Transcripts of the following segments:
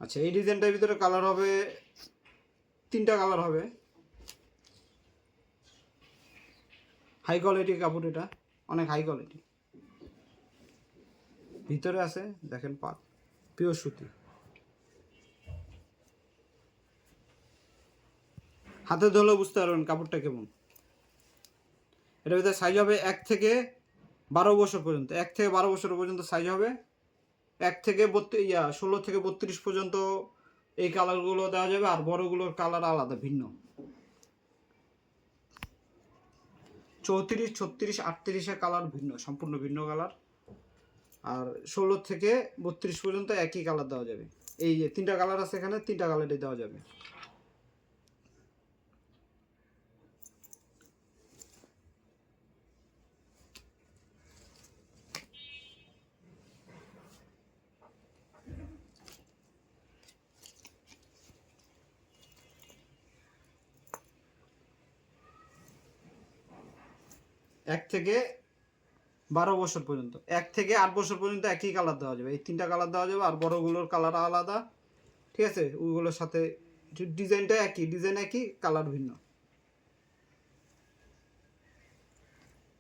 আচ্ছা, এই ডিজাইনটার ভিতরে কালার হবে 3টা কালার হবে। হাই কোয়ালিটির কাপড়, এটা অনেক হাই কোয়ালিটি। ভিতরে আছে দেখেন পাট, পিওর সুতি। হাতে ধরলেও বুঝতে পারবেন কাপড়টা কেমন। এটার ভিতরে সাইজ হবে 1 থেকে 12 বছর পর্যন্ত। 1 থেকে 12 বছর পর্যন্ত সাইজ হবে। 1 থেকে 16 থেকে 32 পর্যন্ত এই কালারগুলো দেওয়া যাবে। আর বড়গুলোর কালার আলাদা, ভিন্ন। 34, 36, 38-এর কালার ভিন্ন, সম্পূর্ণ ভিন্ন কালার। আর 16 থেকে 32 পর্যন্ত একই কালার দেওয়া যাবে। এই যে 3টা কালার আছে এখানে, 3টা কালারই দেওয়া যাবে। এক থেকে 12 বছর পর্যন্ত, 1 থেকে 8 বছর পর্যন্ত একই কালার দেওয়া যাবে। এই 3টা কালার দেওয়া যাবে। আর বড়গুলোর কালার আলাদা, ঠিক আছে? ওইগুলোর সাথে ডিজাইনটা একই, ডিজাইন একই, কালার ভিন্ন।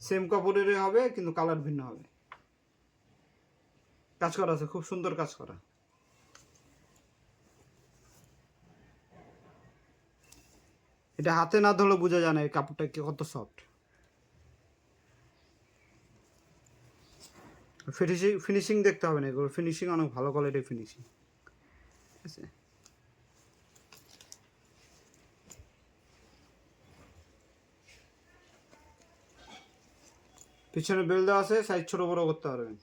সেম কাপড়েরই হবে কিন্তু কালার ভিন্ন হবে। কাজ করা আছে, খুব সুন্দর কাজ করা। এটা হাতে না ধরলে বোঝা যায় না এই কাপড়টা কত সফট। ফিনিশিং দেখতে হবে না, এগুলো ফিনিশিং অনেক ভালো কোয়ালিটির ফিনিশিং, ঠিক আছে? পিছনে বেল দেওয়া আছে, সাইজ ছোট বড় করতে পারবেন।